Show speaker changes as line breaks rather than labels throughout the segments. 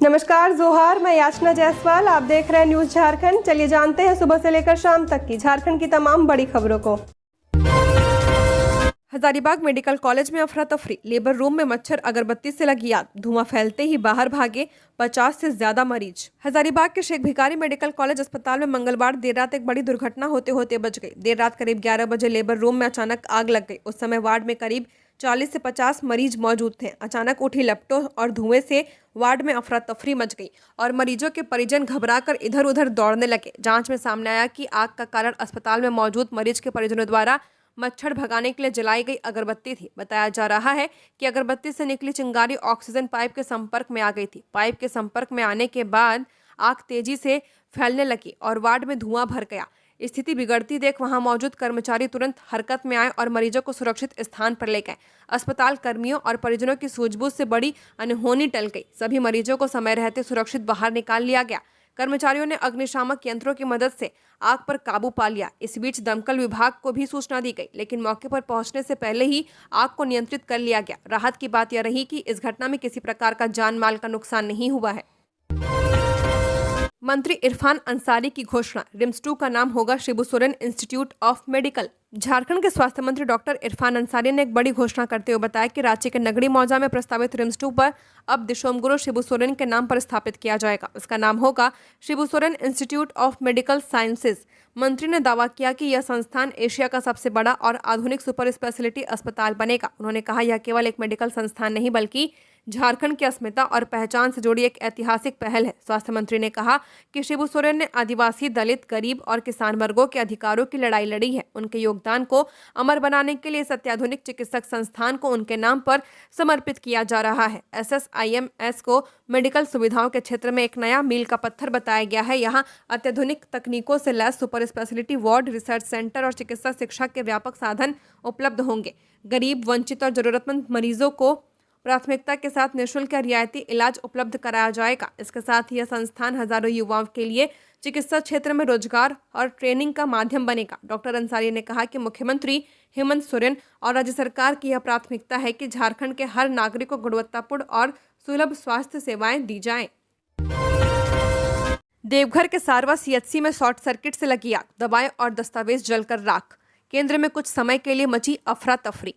नमस्कार जोहार, मैं याचना जायसवाल। आप देख रहे हैं न्यूज झारखंड। चलिए जानते हैं सुबह से लेकर शाम तक की झारखंड की तमाम बड़ी खबरों को। हजारीबाग मेडिकल कॉलेज में अफरा तफरी, लेबर रूम में मच्छर अगरबत्ती से लगी आग, धुआं फैलते ही बाहर भागे 50 से ज्यादा मरीज। हजारीबाग के शेख भिखारी मेडिकल कॉलेज अस्पताल में मंगलवार देर रात एक बड़ी दुर्घटना होते होते बच गई। देर रात करीब 11 बजे लेबर रूम में अचानक आग लग गई। उस समय वार्ड में करीब 40 से 50 मरीज मौजूद थे। अचानक उठी लपटों और धुएं से वार्ड में अफरा तफरी मच गई और मरीजों के परिजन घबराकर इधर उधर दौड़ने लगे। जांच में सामने आया कि आग का कारण अस्पताल में मौजूद मरीज के परिजनों द्वारा मच्छर भगाने के लिए जलाई गई अगरबत्ती थी। बताया जा रहा है कि अगरबत्ती से निकली चिंगारी ऑक्सीजन पाइप के संपर्क में आ गई थी। पाइप के संपर्क में आने के बाद आग तेजी से फैलने लगी और वार्ड में धुआं भर गया। स्थिति बिगड़ती देख वहां मौजूद कर्मचारी तुरंत हरकत में आए और मरीजों को सुरक्षित स्थान पर ले गए। अस्पताल कर्मियों और परिजनों की सूझबूझ से बड़ी अनहोनी टल गई। सभी मरीजों को समय रहते सुरक्षित बाहर निकाल लिया गया। कर्मचारियों ने अग्निशामक यंत्रों की मदद से आग पर काबू पा लिया। इस बीच दमकल विभाग को भी सूचना दी गई, लेकिन मौके पर पहुंचने से पहले ही आग को नियंत्रित कर लिया गया। राहत की बात यह रही कि इस घटना में किसी प्रकार का जान माल का नुकसान नहीं हुआ है। मंत्री इरफान अंसारी की घोषणा, रिम्स 2 का नाम होगा Shibu Soren institute of medical. Jharkhand के स्वास्थ्य मंत्री डॉक्टर इरफान अंसारी ने एक बड़ी घोषणा करते हुए बताया कि रांची के नगड़ी मौजा में प्रस्तावित रिम्स 2 पर अब दिशोमगुरु शिबू सोरेन के नाम पर स्थापित किया जाएगा। उसका नाम होगा Shibu Soren institute of medical sciences. मंत्री ने दावा किया कि यह संस्थान एशिया का सबसे बड़ा और आधुनिक सुपर स्पेशलिटी अस्पताल बनेगा। उन्होंने कहा, यह केवल एक मेडिकल संस्थान नहीं बल्कि झारखंड की अस्मिता और पहचान से जुड़ी एक ऐतिहासिक पहल है। स्वास्थ्य मंत्री ने कहा कि शिबू सोरेन ने आदिवासी, दलित, गरीब और किसान वर्गों के अधिकारों की लड़ाई लड़ी है। उनके योगदान को अमर बनाने के लिए इस अत्याधुनिक चिकित्सक संस्थान को उनके नाम पर समर्पित किया जा रहा है। SSIMS को मेडिकल सुविधाओं के क्षेत्र में एक नया मील का पत्थर बताया गया है। यहाँ अत्याधुनिक तकनीकों से लैस super speciality ward, research centre और चिकित्सा शिक्षा के व्यापक साधन उपलब्ध होंगे। गरीब, वंचित और जरूरतमंद मरीजों को प्राथमिकता के साथ निःशुल्क या रियायती इलाज उपलब्ध कराया जाएगा। इसके साथ ही यह संस्थान हजारों युवाओं के लिए चिकित्सा क्षेत्र में रोजगार और ट्रेनिंग का माध्यम बनेगा। डॉक्टर अंसारी ने कहा कि मुख्यमंत्री हेमंत सोरेन और राज्य सरकार की यह प्राथमिकता है कि झारखंड के हर नागरिक को गुणवत्तापूर्ण और सुलभ स्वास्थ्य सेवाएं दी जाएं। देवघर के सारवा CHC में शॉर्ट सर्किट से लगी आग, दवाएं और दस्तावेज जलकर राख। केंद्र में कुछ समय के लिए मची अफरा तफरी।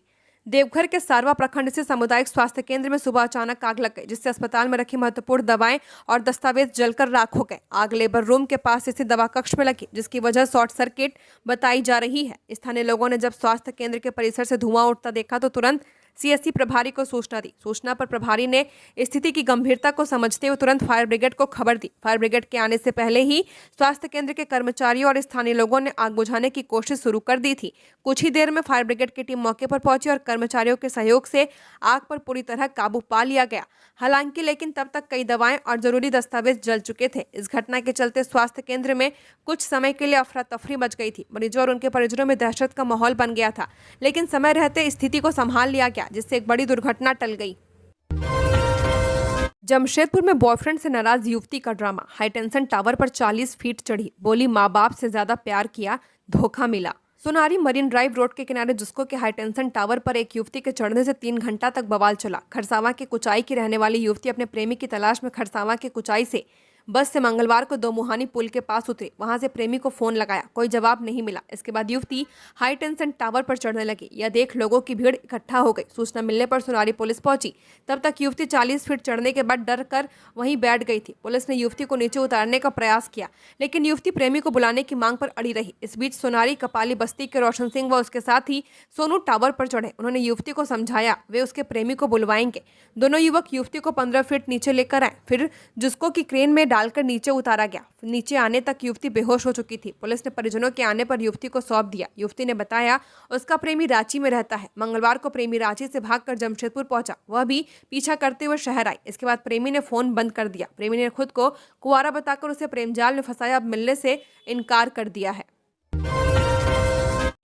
देवघर के सारवा प्रखंड से सामुदायिक स्वास्थ्य केंद्र में सुबह अचानक आग लग गई, जिससे अस्पताल में रखी महत्वपूर्ण दवाएं और दस्तावेज जलकर राख हो गए। आग लेबर रूम के पास स्थित दवा कक्ष में लगी, जिसकी वजह शॉर्ट सर्किट बताई जा रही है। स्थानीय लोगों ने जब स्वास्थ्य केंद्र के परिसर से धुआं उठता देखा तो तुरंत CHC प्रभारी को सूचना दी। सूचना पर प्रभारी ने स्थिति की गंभीरता को समझते हुए तुरंत फायर ब्रिगेड को खबर दी। फायर ब्रिगेड के आने से पहले ही स्वास्थ्य केंद्र के कर्मचारियों और स्थानीय लोगों ने आग बुझाने की कोशिश शुरू कर दी थी। कुछ ही देर में फायर ब्रिगेड की टीम मौके पर पहुंची और कर्मचारियों के सहयोग से आग पर पूरी तरह काबू पा लिया गया। हालांकि लेकिन तब तक कई दवाएं और जरूरी दस्तावेज जल चुके थे। इस घटना के चलते स्वास्थ्य केंद्र में कुछ समय के लिए अफरा तफरी मच गई थी। मरीजों और उनके परिजनों में दहशत का माहौल बन गया था, लेकिन समय रहते स्थिति को संभाल लिया गया, जिससे एक बड़ी दुर्घटना टल गई। जमशेदपुर में बॉयफ्रेंड से नाराज युवती का ड्रामा। हाईटेंशन टावर पर 40 फीट चढ़ी, बोली माँ बाप से ज्यादा प्यार किया, धोखा मिला। सोनारी मरीन ड्राइव रोड के किनारे जुस्को के हाईटेंशन टावर पर एक युवती के चढ़ने से 3 घंटा तक बवाल चला। खरसावां के कुचाई की रहने वाली युवती अपने प्रेमी की तलाश में खरसावां के कुचाई से बस से मंगलवार को 2 मुहानी पुल के पास उतरी। वहां से प्रेमी को फोन लगाया, कोई जवाब नहीं मिला। इसके बाद युवती हाई टेंशन टावर पर चढ़ने लगी। यह देख लोगों की भीड़ इकट्ठा हो गई। सूचना मिलने पर सोनारी पुलिस पहुंची। तब तक युवती 40 फीट चढ़ने के बाद डर कर वहीं बैठ गई थी। पुलिस ने युवती को नीचे उतारने का प्रयास किया, लेकिन युवती प्रेमी को बुलाने की मांग पर अड़ी रही। इस बीच सोनारी कपाली बस्ती के रोशन सिंह व उसके साथ ही सोनू टावर पर चढ़े। उन्होंने युवती को समझाया वे उसके प्रेमी को बुलवाएंगे। दोनों युवक युवती को 15 फीट नीचे लेकर आए, फिर जिसको की क्रेन में डालकर नीचे उतारा गया। नीचे आने तक युवती बेहोश हो चुकी थी। पुलिस ने परिजनों के आने पर युवती को सौंप दिया। युवती ने बताया उसका प्रेमी रांची में रहता है। मंगलवार को प्रेमी रांची से भागकर जमशेदपुर पहुंचा, वह भी पीछा करते हुए शहर आई। इसके बाद प्रेमी ने फोन बंद कर दिया। प्रेमी ने खुद को कुंवारा बताकर उसे प्रेम जाल में फंसाया, अब मिलने से इनकार कर दिया है।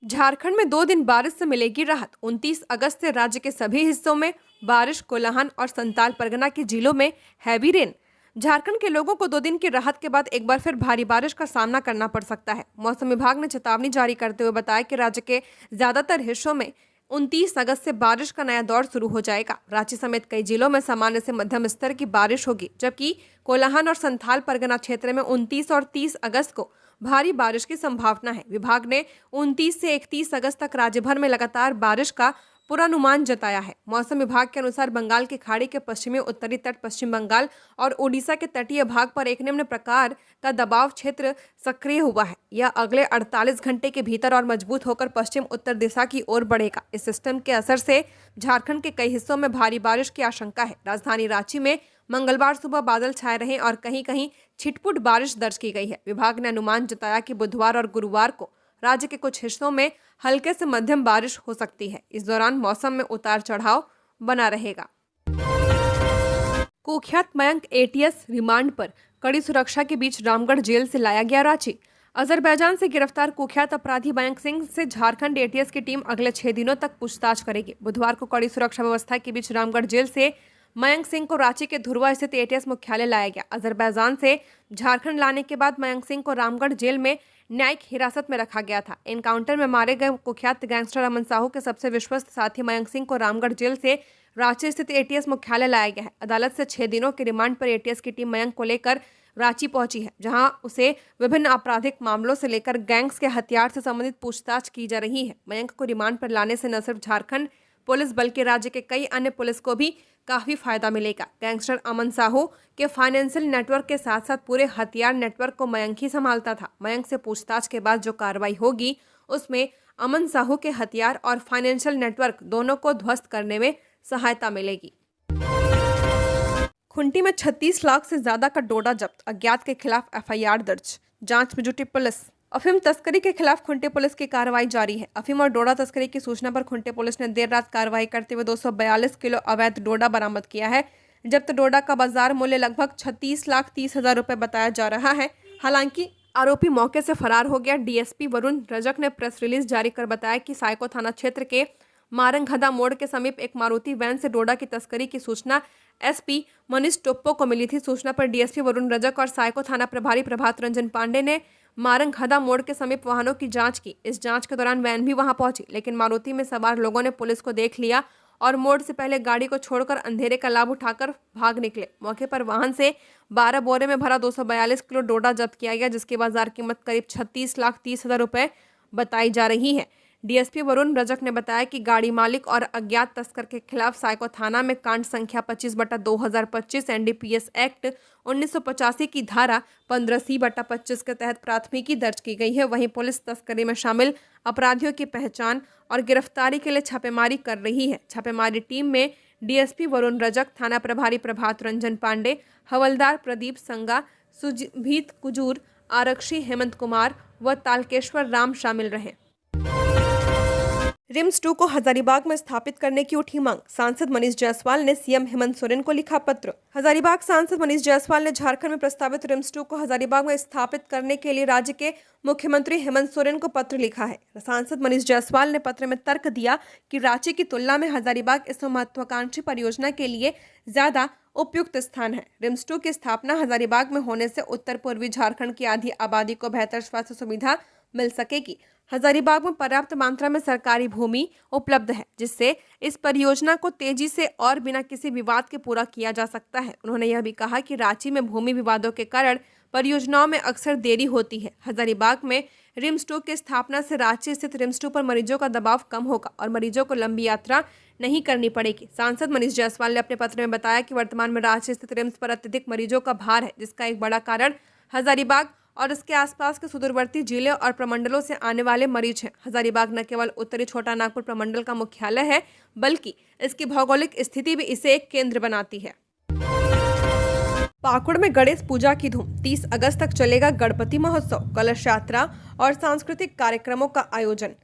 झारखंड में 2 दिन बारिश से मिलेगी राहत। 29 अगस्त से राज्य के सभी हिस्सों में बारिश, कोल्हान और संताल परगना की झीलों में हैवी रेन। झारखंड के लोगों को 2 दिन की राहत के बाद एक बार फिर भारी बारिश का सामना करना पड़ सकता है। मौसम विभाग ने चेतावनी जारी करते हुए बताया कि राज्य के ज्यादातर हिस्सों में 29 अगस्त से बारिश का नया दौर शुरू हो जाएगा। रांची समेत कई जिलों में सामान्य से मध्यम स्तर की बारिश होगी, जबकि कोल्हान और संथाल परगना क्षेत्र में 29 और 30 अगस्त को भारी बारिश की संभावना है। विभाग ने 29 से 31 अगस्त तक राज्य भर में लगातार बारिश का पूर्वानुमान जताया है। मौसम विभाग के अनुसार बंगाल की खाड़ी के पश्चिमी उत्तरी तट, पश्चिम बंगाल और ओडिशा के तटीय भाग पर एक निम्न प्रकार का दबाव क्षेत्र सक्रिय हुआ है। यह अगले 48 घंटे के भीतर और मजबूत होकर पश्चिम उत्तर दिशा की ओर बढ़ेगा। इस सिस्टम के असर से झारखंड के कई हिस्सों में भारी बारिश की आशंका है। राजधानी रांची में मंगलवार सुबह बादल छाए रहे और कहीं कहीं छिटपुट बारिश दर्ज की गई है। विभाग ने अनुमान जताया कि बुधवार और गुरुवार को राज्य के कुछ हिस्सों में हल्के से मध्यम बारिश हो सकती है। इस दौरान मौसम में उतार चढ़ाव बना रहेगा। कुख्यात मयंक एटीएस रिमांड पर कड़ी सुरक्षा के बीच रामगढ़ जेल से लाया गया रांची। अजरबैजान से गिरफ्तार कुख्यात अपराधी मयंक सिंह से झारखंड एटीएस की टीम अगले 6 दिनों तक पूछताछ करेगी। बुधवार को कड़ी सुरक्षा व्यवस्था के बीच रामगढ़ जेल से मयंक सिंह को रांची के धुरवा स्थित एटीएस मुख्यालय लाया गया। अजरबैजान से झारखंड लाने के बाद मयंक सिंह को रामगढ़ जेल में न्यायिक हिरासत में रखा गया था। एनकाउंटर में मारे गए कुख्यात गैंगस्टर अमन साहू के सबसे विश्वस्त साथी मयंक सिंह को रामगढ़ जेल से रांची स्थित एटीएस मुख्यालय लाया गया है। अदालत से 6 दिनों के रिमांड पर एटीएस की टीम मयंक को लेकर रांची पहुंची है, जहां उसे विभिन्न आपराधिक मामलों से लेकर गैंग्स के हथियार से संबंधित पूछताछ की जा रही है। मयंक को रिमांड पर लाने से न सिर्फ झारखंड पुलिस बल्कि राज्य के कई अन्य पुलिस को भी काफी फायदा मिलेगा। गैंगस्टर अमन साहू के फाइनेंशियल नेटवर्क के साथ साथ पूरे हथियार नेटवर्क को मयंक ही संभालता था। मयंक से पूछताछ के बाद जो कार्रवाई होगी उसमें अमन साहू के हथियार और फाइनेंशियल नेटवर्क दोनों को ध्वस्त करने में सहायता मिलेगी। खुंटी में 36 लाख से ज्यादा का डोडा जब्त, अज्ञात के खिलाफ एफआईआर दर्ज, जांच में जुटी पुलिस। अफीम तस्करी के खिलाफ खुंटी पुलिस की कार्रवाई जारी है। अफीम और डोडा तस्करी की सूचना पर खुंटी पुलिस ने देर रात कार्रवाई करते हुए 242 किलो अवैध डोडा बरामद किया है। जब्त डोडा का बाजार मूल्य लगभग 36,30,000 रुपए बताया जा रहा है। हालांकि आरोपी मौके से फरार हो गया। डीएसपी वरुण रजक ने प्रेस रिलीज जारी कर बताया कि साइको थाना क्षेत्र के मारंगहदा मोड़ के समीप एक मारुति वैन से डोडा की तस्करी की सूचना एसपी मनीष टोप्पो को मिली थी। सूचना पर डीएसपी वरुण रजक और साइको थाना प्रभारी प्रभात रंजन पांडे ने मारंगहदा मोड़ के समीप वाहनों की जांच की। इस जांच के दौरान वैन भी वहां पहुंची, लेकिन मारुति में सवार लोगों ने पुलिस को देख लिया और मोड़ से पहले गाड़ी को छोड़कर अंधेरे का लाभ उठाकर भाग निकले। मौके पर वाहन से 12 बोरे में भरा 242 किलो डोडा जब्त किया गया, जिसकी बाजार कीमत करीब 36,30,000 रुपए बताई जा रही है। डीएसपी वरुण रजक ने बताया कि गाड़ी मालिक और अज्ञात तस्कर के खिलाफ साइको थाना में कांड संख्या 25/2025 एनडीपीएस एक्ट 1985 की धारा 15C/25 के तहत प्राथमिकी दर्ज की गई है। वहीं पुलिस तस्करी में शामिल अपराधियों की पहचान और गिरफ्तारी के लिए छापेमारी कर रही है। छापेमारी टीम में डीएसपी वरुण रजक, थाना प्रभारी प्रभात रंजन पांडे, हवलदार प्रदीप संगा, सुजीत कुजूर, आरक्षी हेमंत कुमार व तालकेश्वर राम शामिल रहे। रिम्स 2 को हजारीबाग में स्थापित करने की उठी मांग, सांसद मनीष जायसवाल ने सीएम हेमंत सोरेन को लिखा पत्र। हजारीबाग सांसद मनीष जायसवाल ने झारखंड में प्रस्तावित रिम्स 2 को हजारीबाग में स्थापित करने के लिए राज्य के मुख्यमंत्री हेमंत सोरेन को पत्र लिखा है। सांसद मनीष जायसवाल ने पत्र में तर्क दिया कि रांची की तुलना में हजारीबाग इस महत्वाकांक्षी परियोजना के लिए ज्यादा उपयुक्त स्थान है। रिम्स 2 की स्थापना हजारीबाग में होने से उत्तर पूर्वी झारखंड की आधी आबादी को बेहतर स्वास्थ्य सुविधा मिल सकेगी। हजारीबाग में पर्याप्त मात्रा में सरकारी भूमि उपलब्ध है, जिससे इस परियोजना को तेजी से और बिना किसी विवाद के पूरा किया जा सकता है। उन्होंने यह भी कहा कि रांची में भूमि विवादों के कारण परियोजनाओं में अक्सर देरी होती है। हजारीबाग में रिम्स 2 की स्थापना से रांची स्थित रिम्स 2 पर मरीजों का दबाव कम होगा और मरीजों को लंबी यात्रा नहीं करनी पड़ेगी। सांसद मनीष जायसवाल ने अपने पत्र में बताया कि वर्तमान में रांची स्थित रिम्स पर अत्यधिक मरीजों का भार है, जिसका एक बड़ा कारण हजारीबाग और इसके आसपास के सुदूरवर्ती जिले और प्रमंडलों से आने वाले मरीज हैं। हजारीबाग न केवल उत्तरी छोटा नागपुर प्रमंडल का मुख्यालय है, बल्कि इसकी भौगोलिक स्थिति भी इसे एक केंद्र बनाती है। पाकुड़ में गणेश पूजा की धूम, 30 अगस्त तक चलेगा गणपति महोत्सव, कलश यात्रा और सांस्कृतिक कार्यक्रमों का आयोजन।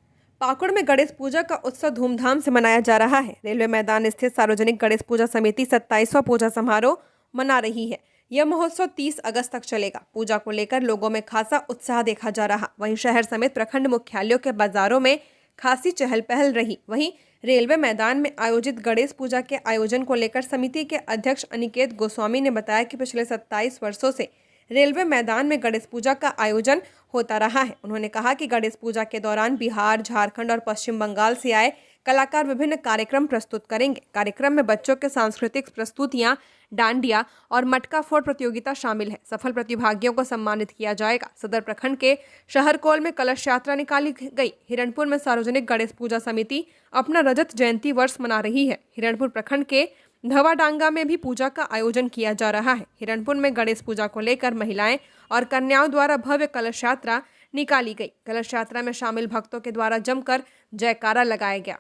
पाकुड़ में गणेश पूजा का उत्सव धूमधाम से मनाया जा रहा है। रेलवे मैदान स्थित सार्वजनिक गणेश पूजा समिति 27वां पूजा समारोह मना रही है। यह महोत्सव 30 अगस्त तक चलेगा। पूजा को लेकर लोगों में खासा उत्साह देखा जा रहा। वहीं शहर समेत प्रखंड मुख्यालयों के बाजारों में खासी चहल पहल रही। वहीं रेलवे मैदान में आयोजित गणेश पूजा के आयोजन को लेकर समिति के अध्यक्ष अनिकेत गोस्वामी ने बताया कि पिछले 27 वर्षों से रेलवे मैदान में गणेश पूजा का आयोजन होता रहा है। उन्होंने कहा कि गणेश पूजा के दौरान बिहार, झारखंड और पश्चिम बंगाल से आए कलाकार विभिन्न कार्यक्रम प्रस्तुत करेंगे। कार्यक्रम में बच्चों के सांस्कृतिक प्रस्तुतियां, डांडिया और मटका फोड़ प्रतियोगिता शामिल है। सफल प्रतिभागियों को सम्मानित किया जाएगा। सदर प्रखंड के शहरकोल में कलश यात्रा निकाली गई। हिरणपुर में सार्वजनिक गणेश पूजा समिति अपना रजत जयंती वर्ष मना रही है। हिरणपुर प्रखंड के धवाडांगा में भी पूजा का आयोजन किया जा रहा है। हिरणपुर में गणेश पूजा को लेकर महिलाएं और कन्याओं द्वारा भव्य कलश यात्रा निकाली गई। कलश यात्रा में शामिल भक्तों के द्वारा जमकर जयकारा लगाया गया।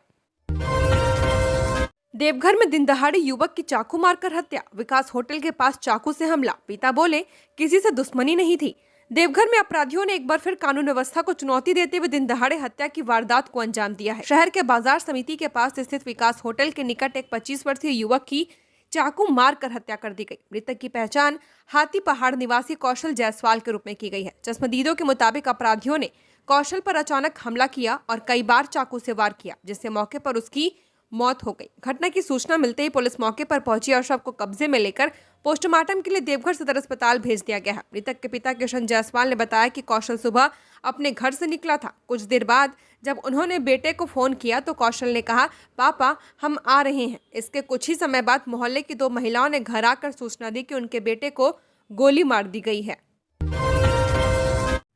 देवघर में दिन दहाड़े युवक की चाकू मारकर हत्या। विकास होटल के पास चाकू से हमला। पिता बोले किसी से दुश्मनी नहीं थी। देवघर में अपराधियों ने एक बार फिर कानून व्यवस्था को चुनौती देते हुए दिन दहाड़े हत्या की वारदात को अंजाम दिया है। शहर के बाजार समिति के पास स्थित विकास होटल के निकट एक 25 वर्षीय युवक की चाकू मारकर हत्या कर दी गई। मृतक की पहचान हाथी पहाड़ निवासी कौशल जायसवाल के रूप में की गई है। चश्मदीदों के मुताबिक अपराधियों ने कौशल पर अचानक हमला किया और कई बार चाकू से वार किया, जिससे मौके पर उसकी मौत हो गई। घटना की सूचना मिलते ही पुलिस मौके पर पहुंची और शव को कब्जे में लेकर पोस्टमार्टम के लिए देवघर सदर अस्पताल भेज दिया गया है। मृतक के पिता किशन जायसवाल ने बताया कि कौशल सुबह अपने घर से निकला था। कुछ देर बाद जब उन्होंने बेटे को फोन किया तो कौशल ने कहा, पापा हम आ रहे हैं। इसके कुछ ही समय बाद मोहल्ले की 2 महिलाओं ने घर आकर सूचना दी कि उनके बेटे को गोली मार दी गई है।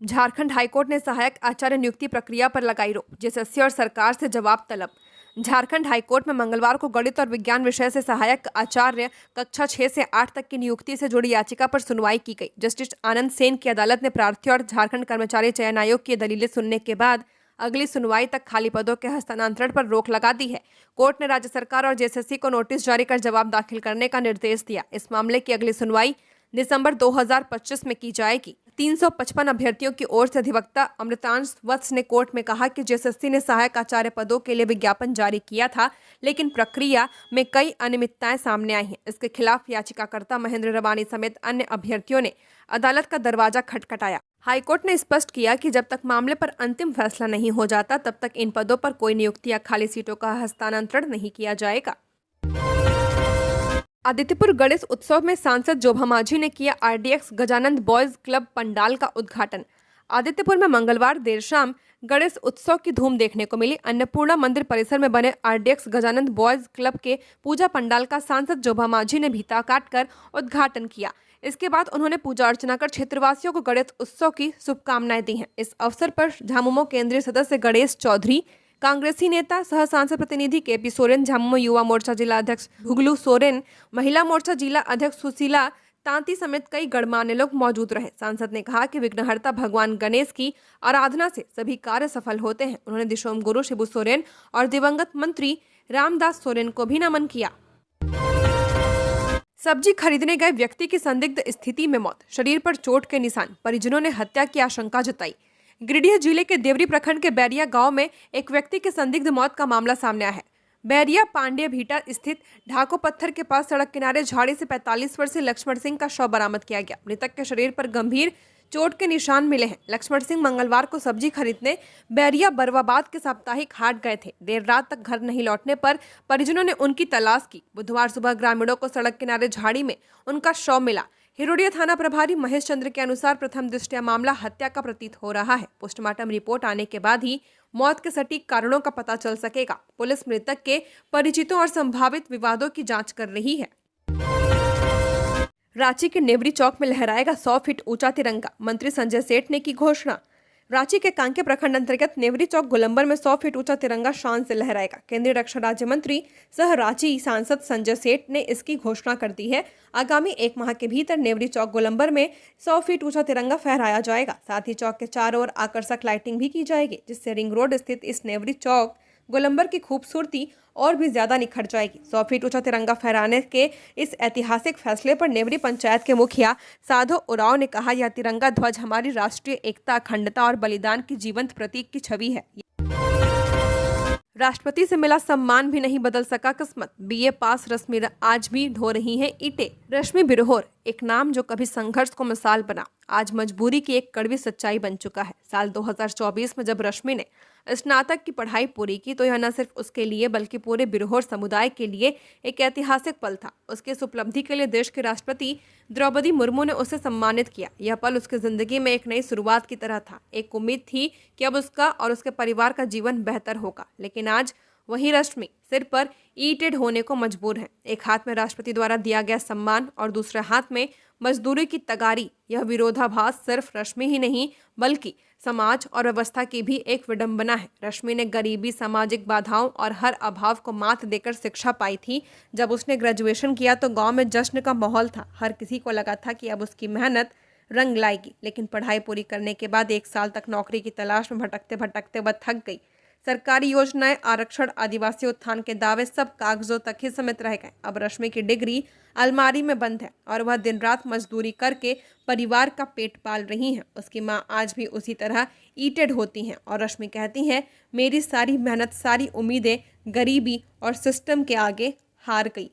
झारखंड हाईकोर्ट ने सहायक आचार्य नियुक्ति प्रक्रिया पर लगाई रोक। जेएसएससी और सरकार से जवाब तलब। झारखंड हाईकोर्ट में मंगलवार को गणित और विज्ञान विषय से सहायक आचार्य कक्षा 6 से 8 तक की नियुक्ति से जुड़ी याचिका पर सुनवाई की गई। जस्टिस आनंद सेन की अदालत ने प्रार्थी और झारखंड कर्मचारी चयन आयोग की दलीलें सुनने के बाद अगली सुनवाई तक खाली पदों के हस्तांतरण पर रोक लगा दी है। कोर्ट ने राज्य सरकार और जेएसएससी को नोटिस जारी कर जवाब दाखिल करने का निर्देश दिया। इस मामले की अगली सुनवाई दिसंबर 2025 में की जाएगी। 355 अभ्यर्थियों की ओर से अधिवक्ता अमृतांश वत्स ने कोर्ट में कहा कि जेएसएससी ने सहायक आचार्य पदों के लिए विज्ञापन जारी किया था, लेकिन प्रक्रिया में कई अनियमितताएं सामने आई हैं। इसके खिलाफ याचिकाकर्ता महेंद्र रवानी समेत अन्य अभ्यर्थियों ने अदालत का दरवाजा खटखटाया। हाईकोर्ट ने स्पष्ट किया कि जब तक मामले पर अंतिम फैसला नहीं हो जाता तब तक इन पदों पर कोई नियुक्ति या खाली सीटों का हस्तांतरण नहीं किया जाएगा। आदित्यपुर गणेश उत्सव में सांसद जोभा मांझी ने किया RDX Gajanand boys club pandal का उद्घाटन। आदित्यपुर में मंगलवार देर शाम गणेश उत्सव की धूम देखने को मिली। अन्नपूर्णा मंदिर परिसर में बने आरडीएक्स गजानंद बॉयज क्लब के पूजा पंडाल का सांसद जोभा मांझी ने फीता काटकर उद्घाटन किया। इसके बाद उन्होंने पूजा अर्चना कर क्षेत्रवासियों को गणेश उत्सव की शुभकामनाएं दी हैं। इस अवसर पर झामुमो केंद्रीय सदस्य गणेश चौधरी, कांग्रेसी नेता सह सांसद प्रतिनिधि केपी सोरेन, झामुमो युवा मोर्चा जिला अध्यक्ष भुगलू सोरेन, महिला मोर्चा जिला अध्यक्ष सुशीला तांती समेत कई गणमान्य लोग मौजूद रहे। सांसद ने कहा कि विघ्नहर्ता भगवान गणेश की आराधना से सभी कार्य सफल होते हैं। उन्होंने दिशोम गुरु शिबू सोरेन और दिवंगत मंत्री रामदास सोरेन को भी नमन किया। सब्जी खरीदने गए व्यक्ति की संदिग्ध स्थिति में मौत, शरीर पर चोट के निशान, परिजनों ने हत्या की आशंका जताई। गिरिडीह जिले के देवरी प्रखंड के बैरिया गांव में एक व्यक्ति के संदिग्ध मौत का मामला सामने आया है। बैरिया पांडे भीटा स्थित ढाको पत्थर के पास सड़क किनारे झाड़ी से 45 वर्षीय लक्ष्मण सिंह का शव बरामद किया गया। मृतक के शरीर पर गंभीर चोट के निशान मिले हैं। लक्ष्मण सिंह मंगलवार को सब्जी खरीदने बैरिया बरवाबाद के साप्ताहिक हाट गए थे। देर रात तक घर नहीं लौटने पर परिजनों ने उनकी तलाश की। बुधवार सुबह ग्रामीणों को सड़क किनारे झाड़ी में उनका शव मिला। हिरोडिया थाना प्रभारी महेश चंद्र के अनुसार प्रथम दृष्टया मामला हत्या का प्रतीत हो रहा है। पोस्टमार्टम रिपोर्ट आने के बाद ही मौत के सटीक कारणों का पता चल सकेगा। पुलिस मृतक के परिचितों और संभावित विवादों की जांच कर रही है। रांची के नेवरी चौक में लहराएगा 100 फीट ऊंचा तिरंगा, मंत्री संजय सेठ ने की घोषणा। रांची के कांके प्रखंड अंतर्गत नेवरी चौक गोलंबर में 100 फीट ऊंचा तिरंगा शान से लहराएगा। केंद्रीय रक्षा राज्य मंत्री सह रांची सांसद संजय सेठ ने इसकी घोषणा कर दी है। आगामी 1 माह के भीतर नेवरी चौक गोलंबर में 100 फीट ऊंचा तिरंगा फहराया जाएगा। साथ ही चौक के चारों ओर आकर्षक लाइटिंग भी की जाएगी, जिससे रिंग रोड स्थित इस नेवरी चौक गोलंबर की खूबसूरती और भी ज्यादा निखर जाएगी। 100 फीट ऊंचा तिरंगा फहराने के इस ऐतिहासिक फैसले पर नेवरी पंचायत के मुखिया साधो उरांव ने कहा, यह तिरंगा ध्वज हमारी राष्ट्रीय एकता, अखंडता और बलिदान की जीवंत प्रतीक की छवि है। राष्ट्रपति से मिला सम्मान भी नहीं बदल सका किस्मत, बीए पास रश्मि आज भी ढो रही हैं ईंटें। रश्मि बिरहोर, एक नाम जो कभी संघर्ष को मिसाल बना, आज मजबूरी की एक कड़वी सच्चाई बन चुका है। साल 2024 में जब रश्मि ने स्नातक की पढ़ाई पूरी की तो यह न सिर्फ उसके लिए बल्कि पूरे बिरहोर समुदाय के लिए एक ऐतिहासिक पल था। उसके इस उपलब्धि के लिए देश के राष्ट्रपति द्रौपदी मुर्मू ने उसे सम्मानित किया। यह पल उसकी जिंदगी में एक नई शुरुआत की तरह था। एक उम्मीद थी कि अब उसका और उसके परिवार का जीवन बेहतर होगा, लेकिन आज वहीं रश्मि सिर पर ईंटें ढोने को मजबूर हैं। एक हाथ में राष्ट्रपति द्वारा दिया गया सम्मान और दूसरे हाथ में मजदूरी की तगारी। यह विरोधाभास सिर्फ रश्मि ही नहीं बल्कि समाज और व्यवस्था की भी एक विडंबना है। रश्मि ने गरीबी, सामाजिक बाधाओं और हर अभाव को मात देकर शिक्षा पाई थी। जब उसने ग्रेजुएशन किया तो गांव में जश्न का माहौल था। हर किसी को लगा था कि अब उसकी मेहनत रंग लाएगी, लेकिन पढ़ाई पूरी करने के बाद 1 साल तक नौकरी की तलाश में भटकते भटकते वह थक गई। सरकारी योजनाएं, आरक्षण, आदिवासी उत्थान के दावे सब कागजों तक ही सीमित रह गए। अब रश्मि की डिग्री अलमारी में बंद है और वह दिन रात मजदूरी करके परिवार का पेट पाल रही हैं। उसकी मां आज भी उसी तरह ईंटें ढोती हैं और रश्मि कहती हैं, मेरी सारी मेहनत, सारी उम्मीदें गरीबी और सिस्टम के आगे हार गई।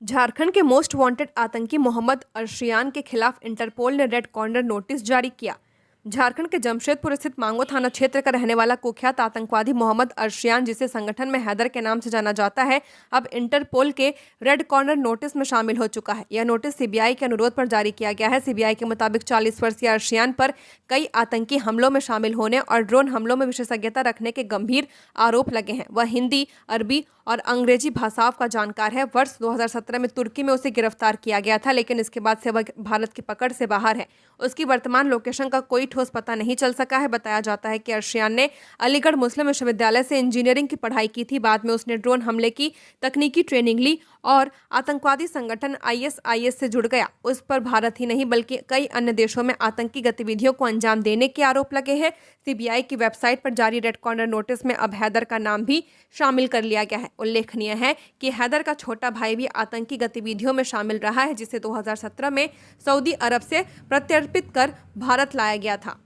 झारखंड के मोस्ट वांटेड आतंकी मोहम्मद अर्शियान के खिलाफ इंटरपोल ने रेड कॉर्नर नोटिस जारी किया। झारखंड के जमशेदपुर स्थित मांगो थाना क्षेत्र का रहने वाला कुख्यात आतंकवादी मोहम्मद अर्शियान, जिसे संगठन में हैदर के नाम से जाना जाता है, अब इंटरपोल के रेड कॉर्नर नोटिस में शामिल हो चुका है। यह नोटिस सीबीआई के अनुरोध पर जारी किया गया है। सीबीआई के मुताबिक 40 वर्षीय अर्शियान पर कई आतंकी हमलों में शामिल होने और ड्रोन हमलों में विशेषज्ञता रखने के गंभीर आरोप लगे हैं। वह हिंदी, अरबी और अंग्रेजी भाषाओं का जानकार है। वर्ष 2017 में तुर्की में उसे गिरफ्तार किया गया था, लेकिन इसके बाद से वह भारत की पकड़ से बाहर है। उसकी वर्तमान लोकेशन का कोई ठोस पता नहीं चल सका है। बताया जाता है कि अर्शियान ने अलीगढ़ मुस्लिम विश्वविद्यालय से इंजीनियरिंग की पढ़ाई की थी। बाद में उसने ड्रोन हमले की तकनीकी ट्रेनिंग ली और आतंकवादी संगठन ISIS से जुड़ गया। उस पर भारत ही नहीं बल्कि कई अन्य देशों में आतंकी गतिविधियों को अंजाम देने के आरोप लगे हैं। सीबीआई की वेबसाइट पर जारी रेड कॉर्नर नोटिस में अब हैदर का नाम भी शामिल कर लिया गया है। उल्लेखनीय है कि हैदर का छोटा भाई भी आतंकी गतिविधियों में शामिल रहा है, जिसे 2017 में सऊदी अरब से प्रत्यर्पित कर भारत लाया गया था।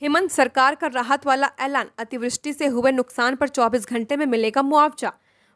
हेमंत सरकार का राहत वाला ऐलान, अतिवृष्टि से हुए नुकसान पर 24 घंटे में मिलेगा मुआवजा।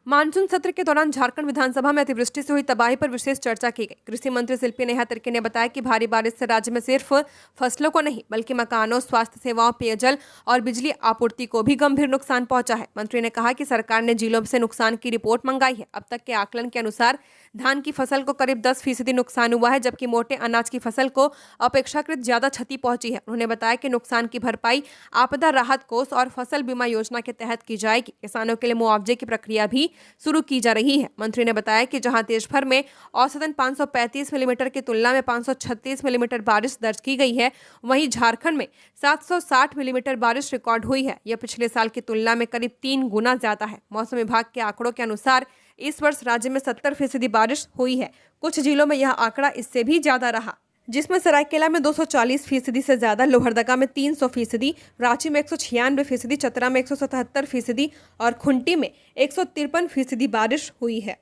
मानसून सत्र के दौरान झारखंड विधानसभा में अतिवृष्टि से हुई तबाही पर विशेष चर्चा की गई। कृषि मंत्री शिल्पी नेहा तिर्की ने बताया कि भारी बारिश से राज्य में सिर्फ फसलों को नहीं बल्कि मकानों, स्वास्थ्य सेवाओं, पेयजल और बिजली आपूर्ति को भी गंभीर नुकसान पहुंचा है। मंत्री ने कहा कि सरकार ने जिलों से नुकसान की रिपोर्ट मंगाई है। अब तक के आकलन के अनुसार धान की फसल को करीब 10% नुकसान हुआ है, जबकि मोटे अनाज की फसल को अपेक्षाकृत ज्यादा क्षति पहुंची है। उन्होंने बताया कि नुकसान की भरपाई आपदा राहत कोष और फसल बीमा योजना के तहत की जाएगी। किसानों के लिए मुआवजे की प्रक्रिया भी शुरू की जा रही है। मंत्री ने बताया कि जहां देश भर में औसतन 535 मिलीमीटर की तुलना में 536 मिलीमीटर बारिश दर्ज की गई है, वहीं झारखंड में 760 मिलीमीटर बारिश रिकॉर्ड हुई है। यह पिछले साल की तुलना में करीब 3 गुना ज्यादा है। मौसम विभाग के आंकड़ों के अनुसार इस वर्ष राज्य में 70% बारिश हुई है। कुछ जिलों में यह आंकड़ा इससे भी ज्यादा रहा, जिसमें सरायकेला में 240% से ज्यादा, लोहरदगा में 300%, रांची में 196%, चतरा में 177% और खूंटी में 153% बारिश हुई है।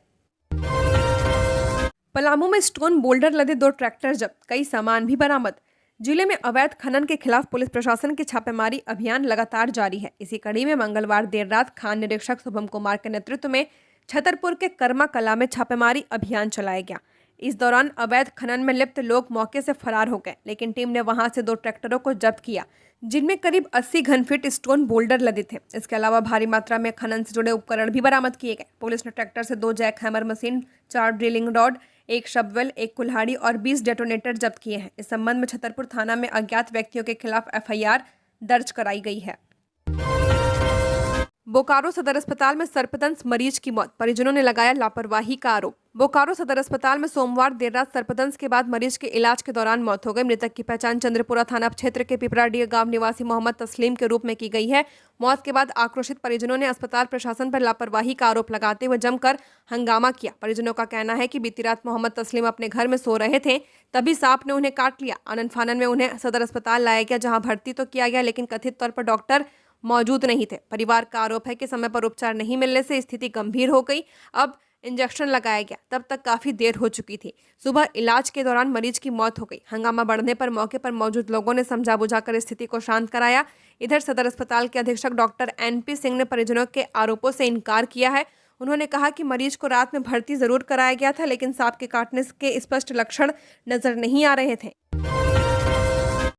पलामू में स्टोन बोल्डर लदे 2 ट्रैक्टर जब्त, कई सामान भी बरामद। जिले में अवैध खनन के खिलाफ पुलिस प्रशासन की छापेमारी अभियान लगातार जारी है। इसी कड़ी में मंगलवार देर रात खान निरीक्षक शुभम कुमार के नेतृत्व में छतरपुर के कर्मा कला में छापेमारी अभियान चलाया गया। इस दौरान अवैध खनन में लिप्त लोग मौके से फरार हो गए, लेकिन टीम ने वहां से 2 ट्रैक्टरों को जब्त किया, जिनमें करीब 80 घनफीट स्टोन बोल्डर लदे थे। इसके अलावा भारी मात्रा में खनन से जुड़े उपकरण भी बरामद किए गए। पुलिस ने ट्रैक्टर से 2 jack hammer machine, 4 drilling rod, 1 शबवेल, 1 कुल्हाड़ी और 20 डेटोनेटर जब्त किए हैं। इस संबंध में छतरपुर थाना में अज्ञात व्यक्तियों के खिलाफ FIR दर्ज कराई गई है। बोकारो सदर अस्पताल में सर्पदंश मरीज की मौत, परिजनों ने लगाया लापरवाही का आरोप। बोकारो सदर अस्पताल में सोमवार देर रात सर्पदंश के बाद मरीज के इलाज के दौरान मौत हो गई। मृतक की पहचान चंद्रपुरा थाना क्षेत्र के पिपराडीह गांव निवासी मोहम्मद तस्लीम के रूप में की गई है। मौत के बाद आक्रोशित परिजनों ने अस्पताल प्रशासन पर लापरवाही का आरोप लगाते हुए जमकर हंगामा किया। परिजनों का कहना है कि बीती रात मोहम्मद तस्लीम अपने घर में सो रहे थे, तभी सांप ने उन्हें काट लिया। आनन फानन में उन्हें सदर अस्पताल लाया गया, जहाँ भर्ती तो किया गया, लेकिन कथित तौर पर डॉक्टर मौजूद नहीं थे। परिवार का आरोप है कि समय पर उपचार नहीं मिलने से स्थिति गंभीर हो गई। अब इंजेक्शन लगाया गया, तब तक काफी देर हो चुकी थी। सुबह इलाज के दौरान मरीज की मौत हो गई। हंगामा बढ़ने पर मौके पर मौजूद लोगों ने समझा बुझाकर स्थिति को शांत कराया। इधर सदर अस्पताल के अधीक्षक डॉक्टर NP सिंह ने परिजनों के आरोपों से इनकार किया है। उन्होंने कहा कि मरीज को रात में भर्ती जरूर कराया गया था, लेकिन सांप के काटने के स्पष्ट लक्षण नजर नहीं आ रहे थे।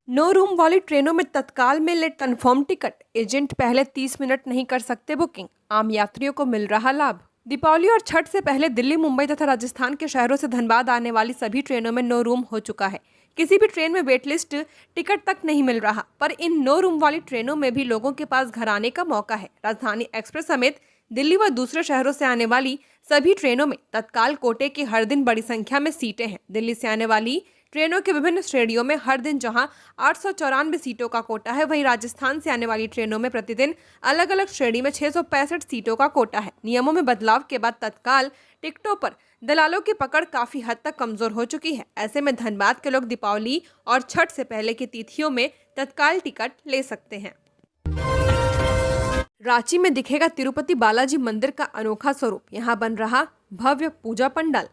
नो रूम वाली ट्रेनों में तत्काल में ले कन्फर्म टिकट, एजेंट पहले 30 मिनट नहीं कर सकते बुकिंग, आम यात्रियों को मिल रहा लाभ। दीपावली और छठ से पहले दिल्ली, मुंबई तथा राजस्थान के शहरों से धनबाद आने वाली सभी ट्रेनों में नो रूम हो चुका है। किसी भी ट्रेन में वेट लिस्ट टिकट तक नहीं मिल रहा, पर इन 9 रूम वाली ट्रेनों में भी लोगों के पास घर आने का मौका है। राजधानी एक्सप्रेस समेत दिल्ली व दूसरे शहरों से आने वाली सभी ट्रेनों में तत्काल कोटे की हर दिन बड़ी संख्या में सीटें हैं। दिल्ली से आने वाली ट्रेनों के विभिन्न श्रेणियों में हर दिन जहां 894 सीटों का कोटा है, वहीं राजस्थान से आने वाली ट्रेनों में प्रतिदिन अलग अलग श्रेणी में 665 सीटों का कोटा है। नियमों में बदलाव के बाद तत्काल टिकटों पर दलालों की पकड़ काफी हद तक कमजोर हो चुकी है। ऐसे में धनबाद के लोग दीपावली और छठ से पहले की तिथियों में तत्काल टिकट ले सकते हैं। रांची में दिखेगा तिरुपति बालाजी मंदिर का अनोखा स्वरूप, यहां बन रहा भव्य पूजा पंडाल।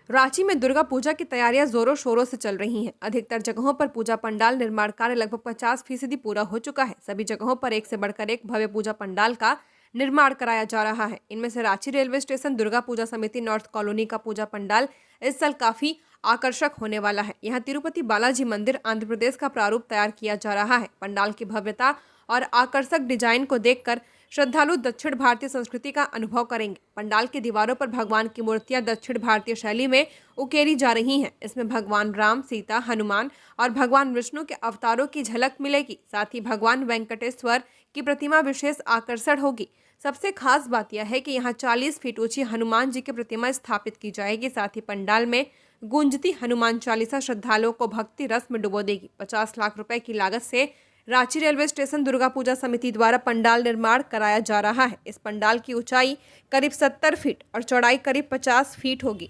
रांची में दुर्गा पूजा की तैयारियां जोरों शोरों से चल रही हैं। अधिकतर जगहों पर पूजा पंडाल निर्माण कार्य लगभग 50% पूरा हो चुका है। सभी जगहों पर एक से बढ़कर एक भव्य पूजा पंडाल का निर्माण कराया जा रहा है। इनमें से रांची रेलवे स्टेशन दुर्गा पूजा समिति नॉर्थ कॉलोनी का पूजा पंडाल इस साल काफी आकर्षक होने वाला है। यहाँ तिरुपति बालाजी मंदिर आंध्र प्रदेश का प्रारूप तैयार किया जा रहा है। पंडाल की भव्यता और आकर्षक डिजाइन को देखकर श्रद्धालु दक्षिण भारतीय संस्कृति का अनुभव करेंगे। पंडाल की दीवारों पर भगवान की मूर्तियां दक्षिण भारतीय शैली में उकेरी जा रही हैं। इसमें भगवान राम, सीता, हनुमान और भगवान विष्णु के अवतारों की झलक मिलेगी। साथ ही भगवान वेंकटेश्वर की प्रतिमा विशेष आकर्षण होगी। सबसे खास बात यह है कि यहाँ 40 फीट ऊंची हनुमान जी की प्रतिमा स्थापित की जाएगी। साथ ही पंडाल में गूंजती हनुमान चालीसा श्रद्धालुओं को भक्ति रस में डुबो देगी। 50 लाख रुपए की लागत से रांची रेलवे स्टेशन दुर्गा पूजा समिति द्वारा पंडाल निर्माण कराया जा रहा है। इस पंडाल की ऊंचाई करीब 70 फीट और चौड़ाई करीब 50 फीट होगी।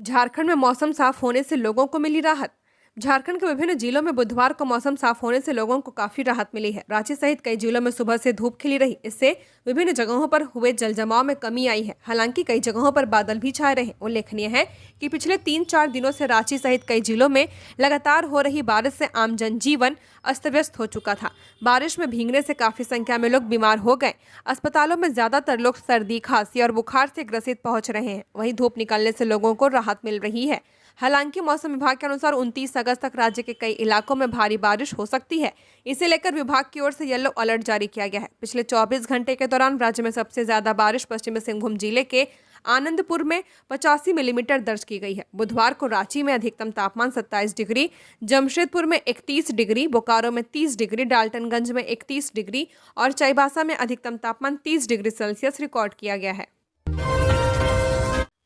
झारखंड में मौसम साफ होने से लोगों को मिली राहत। झारखंड के विभिन्न जिलों में बुधवार को मौसम साफ होने से लोगों को काफी राहत मिली है। रांची सहित कई जिलों में सुबह से धूप खिली रही, इससे विभिन्न जगहों पर हुए जलजमाव में कमी आई है। हालांकि कई जगहों पर बादल भी छाए रहे। उल्लेखनीय है कि पिछले 3-4 दिनों से रांची सहित कई जिलों में लगातार हो रही बारिश से आम जनजीवन अस्त व्यस्त हो चुका था। बारिश में भीगने से काफी संख्या में लोग बीमार हो गए। अस्पतालों में ज्यादातर लोग सर्दी, खांसी और बुखार से ग्रसित पहुंच रहे हैं। वहीं धूप निकलने से लोगों को राहत मिल रही है। हालांकि मौसम विभाग के अनुसार 29 अगस्त तक राज्य के कई इलाकों में भारी बारिश हो सकती है। इसे लेकर विभाग की ओर से येलो अलर्ट जारी किया गया है। पिछले 24 घंटे के दौरान राज्य में सबसे ज्यादा बारिश पश्चिमी सिंहभूम जिले के आनंदपुर में 85 मिलीमीटर दर्ज की गई है। बुधवार को रांची में अधिकतम तापमान 27 डिग्री, जमशेदपुर में 31 डिग्री, बोकारो में 30 डिग्री, डाल्टनगंज में 31 डिग्री और चाईबासा में अधिकतम तापमान 30 डिग्री सेल्सियस रिकॉर्ड किया गया है।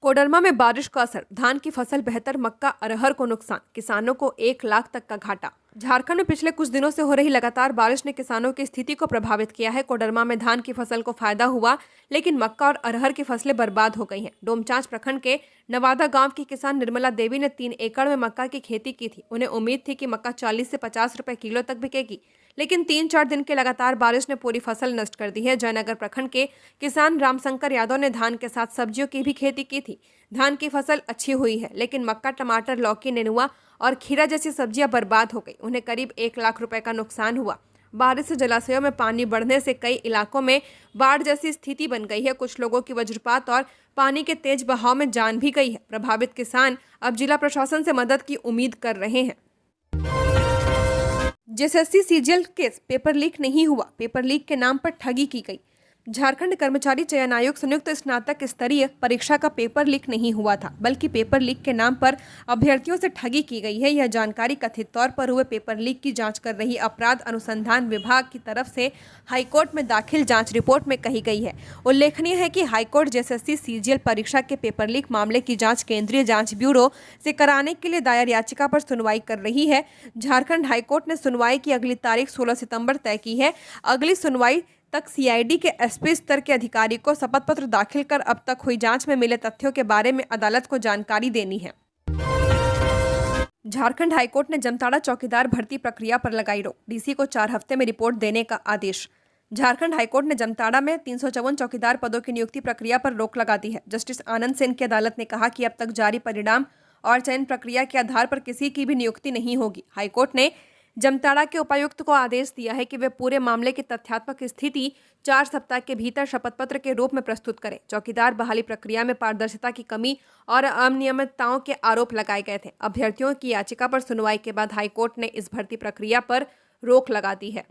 कोडरमा में बारिश का असर, धान की फसल बेहतर, मक्का अरहर को नुकसान, किसानों को 1 लाख तक का घाटा। झारखंड में पिछले कुछ दिनों से हो रही लगातार बारिश ने किसानों की स्थिति को प्रभावित किया है। कोडरमा में धान की फसल को फायदा हुआ, लेकिन मक्का और अरहर की फसलें बर्बाद हो गई हैं। डोमचांच प्रखंड के नवादा गांव की किसान निर्मला देवी ने 3 एकड़ में मक्का की खेती की थी। उन्हें उम्मीद थी कि मक्का 40 से 50 रुपए किलो तक बिकेगी, लेकिन 3-4 दिन के लगातार बारिश ने पूरी फसल नष्ट कर दी है। जयनगर प्रखंड के किसान रामशंकर यादव ने धान के साथ सब्जियों की भी खेती की थी। धान की फसल अच्छी हुई है, लेकिन मक्का, टमाटर, लौकी, नेनुआ और खीरा जैसी सब्जियां बर्बाद हो गई। उन्हें करीब 1 लाख रुपए का नुकसान हुआ। बारिश से जलाशयों में पानी बढ़ने से कई इलाकों में बाढ़ जैसी स्थिति बन गई है। कुछ लोगों की वज्रपात और पानी के तेज बहाव में जान भी गई है। प्रभावित किसान अब जिला प्रशासन से मदद की उम्मीद कर रहे हैं। JSSC CGL case, paper leak नहीं हुआ, पेपर लीक के नाम पर ठगी की गई। झारखंड कर्मचारी चयन आयोग संयुक्त स्नातक स्तरीय परीक्षा का पेपर लीक नहीं हुआ था, बल्कि पेपर लीक के नाम पर अभ्यर्थियों से ठगी की गई है। यह जानकारी कथित तौर पर हुए पेपर लीक की जांच कर रही अपराध अनुसंधान विभाग की तरफ से हाईकोर्ट में दाखिल जांच रिपोर्ट में कही गई है। उल्लेखनीय है कि हाईकोर्ट जेएसएससी सीजीएल परीक्षा के पेपर लीक मामले की जाँच केंद्रीय जाँच ब्यूरो से कराने के लिए दायर याचिका पर सुनवाई कर रही है। झारखंड हाईकोर्ट ने सुनवाई की अगली तारीख 16 सितंबर तय की है। अगली सुनवाई तक सीआईडी के एसपी स्तर के अधिकारी को शपथ पत्र दाखिल कर अब तक हुई जांच में मिले तथ्यों के बारे में अदालत को जानकारी देनी है। झारखंड हाईकोर्ट ने जमताड़ा चौकीदार भर्ती प्रक्रिया पर लगाई रोक, डीसी को 4 हफ्ते में रिपोर्ट देने का आदेश। झारखंड हाईकोर्ट ने जमताड़ा में 354 चौकीदार पदों की नियुक्ति प्रक्रिया पर रोक लगा दी है। जस्टिस आनंद सेन की अदालत ने कहा कि अब तक जारी परिणाम और चयन प्रक्रिया के आधार पर किसी की भी नियुक्ति नहीं होगी। हाईकोर्ट ने जमताड़ा के उपायुक्त को आदेश दिया है कि वे पूरे मामले की तथ्यात्मक स्थिति 4 सप्ताह के भीतर शपथ पत्र के रूप में प्रस्तुत करें। चौकीदार बहाली प्रक्रिया में पारदर्शिता की कमी और अनियमितताओं के आरोप लगाए गए थे। अभ्यर्थियों की याचिका पर सुनवाई के बाद हाईकोर्ट ने इस भर्ती प्रक्रिया पर रोक लगा दी है।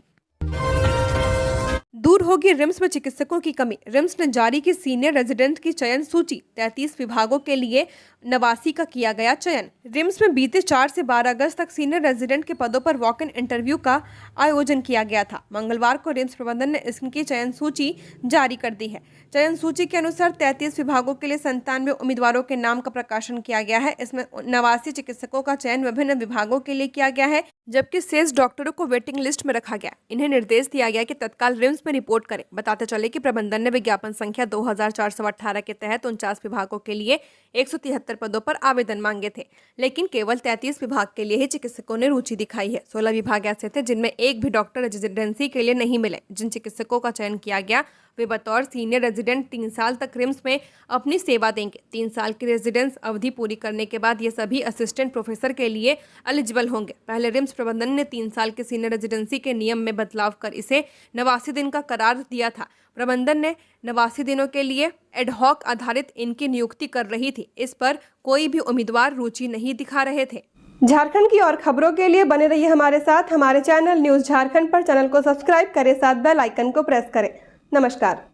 दूर होगी रिम्स में चिकित्सकों की कमी। रिम्स ने जारी की सीनियर रेजिडेंट की चयन सूची। 33 विभागों के लिए 89 का किया गया चयन। रिम्स में बीते 4 से 12 अगस्त तक सीनियर रेजिडेंट के पदों पर वॉक इन इंटरव्यू का आयोजन किया गया था। मंगलवार को रिम्स प्रबंधन ने इसकी चयन सूची जारी कर दी है। चयन सूची के अनुसार 33 विभागों के लिए 97 उम्मीदवारों के नाम का प्रकाशन किया गया है। इसमें 89 चिकित्सकों का चयन विभिन्न विभागों के लिए किया गया है, जबकि शेष डॉक्टरों को वेटिंग लिस्ट में रखा गया। इन्हें निर्देश दिया गया कि तत्काल रिम्स में रिपोर्ट करें। बताते चले कि प्रबंधन ने विज्ञापन संख्या 2418 के तहत 49 विभागों के लिए 173 पदों पर आवेदन मांगे थे, लेकिन केवल 33 विभाग के लिए ही चिकित्सकों ने रुचि दिखाई है। 16 विभाग ऐसे थे जिनमें एक भी डॉक्टर रेजिडेंसी के लिए नहीं मिले। जिन चिकित्सकों का चयन किया गया वे बतौर सीनियर रेजिडेंट 3 साल तक रिम्स में अपनी सेवा देंगे। 3 साल की रेजिडेंस अवधि पूरी करने के बाद ये सभी असिस्टेंट प्रोफेसर के लिए एलिजिबल होंगे। पहले रिम्स प्रबंधन ने 3 साल के सीनियर रेजिडेंसी के नियम में बदलाव कर इसे 89 दिन का करार दिया था। प्रबंधन ने 89 दिनों के लिए एडहॉक आधारित इनकी नियुक्ति कर रही थी। इस पर कोई भी उम्मीदवार रुचि नहीं दिखा रहे थे। झारखंड की और खबरों के लिए बने रहिए हमारे साथ। हमारे चैनल न्यूज़ झारखंड पर चैनल को सब्सक्राइब करें, साथ बेल आइकन को प्रेस करें। नमस्कार।